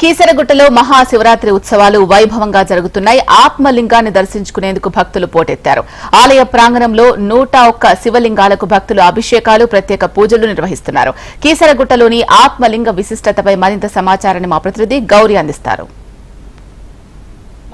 కీసరగుట్టలో మహాశివరాత్రి ఉత్సవాలు వైభవంగా జరుగుతున్నాయి. ఆత్మలింగాన్ని దర్శించుకునేందుకు భక్తులు పోటెత్తారు. ఆలయ ప్రాంగణంలో 101 శివలింగాలకు భక్తులు అభిషేకాలు, ప్రత్యేక పూజలు నిర్వహిస్తున్నారు. కీసరగుట్టలోని ఆత్మలింగ విశిష్టతపై మరింత సమాచారాన్ని మా ప్రతినిధి గౌరీ అందిస్తారు.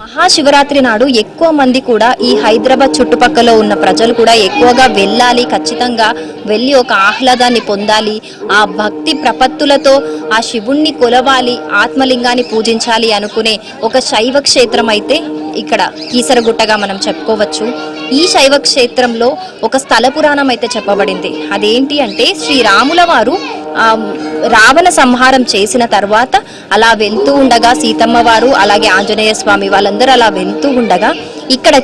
మహాశివరాత్రి నాడు ఎక్కువ మంది కూడా ఈ హైదరాబాద్ చుట్టుపక్కల ఉన్న ప్రజలు కూడా ఎక్కువగా వెళ్ళాలి, ఖచ్చితంగా వెళ్ళి ఒక ఆహ్లాదాన్ని పొందాలి, ఆ భక్తి ప్రపత్తులతో ఆ శివుణ్ణి కొలవాలి, ఆత్మలింగాన్ని పూజించాలి అనుకునే ఒక శైవ క్షేత్రం అయితే ఇక్కడ కీసరగుట్టగా మనం చెప్పుకోవచ్చు. ఈ శైవ క్షేత్రంలో ఒక స్థల పురాణం అయితే చెప్పబడింది. అదేంటి అంటే శ్రీరాముల వారు రావణ సంహారం చేసిన తర్వాత అలా వెళ్తూ ఉండగా సీతమ్మ వారు అలాగే ఆంజనేయ స్వామి వాళ్ళందరూ అలా వెళ్తూ ఉండగా ఇక్కడ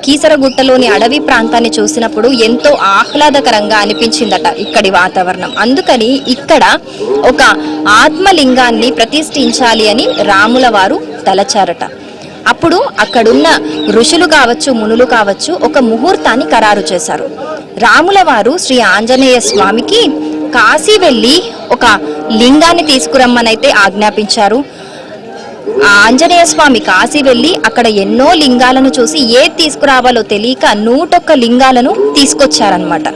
కీసరగుట్టలోని అడవి ప్రాంతాన్ని చూసినప్పుడు ఎంతో ఆహ్లాదకరంగా అనిపించిందట ఇక్కడి వాతావరణం. అందుకని ఇక్కడ ఒక ఆత్మలింగాన్ని ప్రతిష్ఠించాలి అని రాముల వారు తలచారట. అప్పుడు అక్కడున్న ఋషులు కావచ్చు, మునులు కావచ్చు, ఒక ముహూర్తాన్ని ఖరారు చేశారు. రాముల వారు శ్రీ ఆంజనేయ స్వామికి కాశీ వెళ్ళి ఒక లింగాన్ని తీసుకురమ్మనైతే ఆజ్ఞాపించారు. ఆ ఆంజనేయ స్వామి కాశీ వెళ్ళి అక్కడ ఎన్నో లింగాలను చూసి ఏది తీసుకురావాలో తెలియక 101 లింగాలను తీసుకొచ్చారనమాట.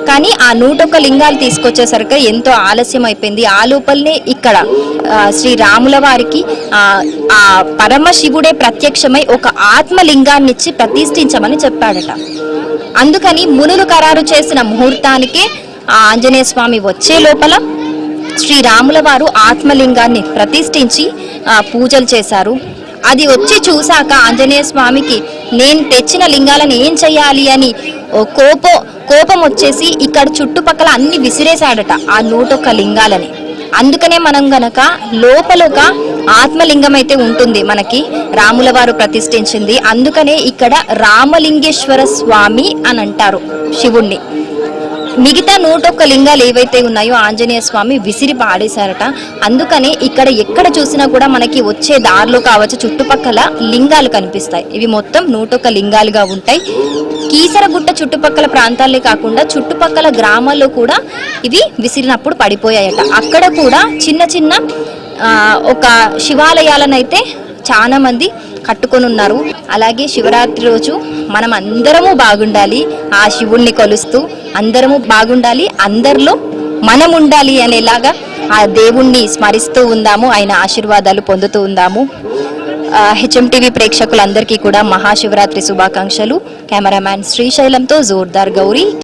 కానీ ఆ 101 లింగాలు తీసుకొచ్చేసరికి ఎంతో ఆలస్యం అయిపోయింది. ఆ లోపలనే ఇక్కడ శ్రీరాముల వారికి ఆ పరమశివుడే ప్రత్యక్షమై ఒక ఆత్మలింగాన్ని ఇచ్చి ప్రతిష్ఠించమని చెప్పాడట. అందుకని మునులు ఖరారు చేసిన ముహూర్తానికే ఆ ఆంజనేయ స్వామి వచ్చే లోపల శ్రీరాముల వారు ఆత్మలింగాన్ని ప్రతిష్ఠించి పూజలు చేశారు. అది వచ్చి చూశాక ఆంజనేయ స్వామికి నేను తెచ్చిన లింగాలను ఏం చెయ్యాలి అని కోపం వచ్చేసి ఇక్కడ చుట్టుపక్కల అన్ని విసిరేశాడట ఆ 101 లింగాలని. అందుకనే మనం గనక లోపల ఒక ఆత్మలింగం అయితే ఉంటుంది మనకి రాముల వారు ప్రతిష్ఠించింది. అందుకనే ఇక్కడ రామలింగేశ్వర స్వామి అని అంటారు శివుణ్ణి. మిగతా 101 లింగాలు ఏవైతే ఉన్నాయో ఆంజనేయ స్వామి విసిరి పాడేశారట. అందుకనే ఇక్కడ ఎక్కడ చూసినా కూడా మనకి వచ్చే దారిలో కావచ్చు చుట్టుపక్కల లింగాలు కనిపిస్తాయి. ఇవి మొత్తం 101 లింగాలుగా ఉంటాయి. కీసరగుట్ట చుట్టుపక్కల ప్రాంతాలే కాకుండా చుట్టుపక్కల గ్రామాల్లో కూడా ఇవి విసిరినప్పుడు పడిపోయాయట. అక్కడ కూడా చిన్న చిన్న ఒక శివాలయాలనైతే చాలా మంది కట్టుకొని ఉన్నారు. అలాగే శివరాత్రి రోజు మనం అందరము బాగుండాలి, ఆ శివుణ్ణి కొలుస్తూ అందరము బాగుండాలి, అందరిలో మనం ఉండాలి అనేలాగా ఆ దేవుణ్ణి స్మరిస్తూ ఉందాము, ఆయన ఆశీర్వాదాలు పొందుతూ ఉందాము. హెచ్ఎంటీవీ ప్రేక్షకులందరికీ కూడా మహాశివరాత్రి శుభాకాంక్షలు. కెమెరామ్యాన్ శ్రీశైలంతో జోర్దార్ గౌరీ.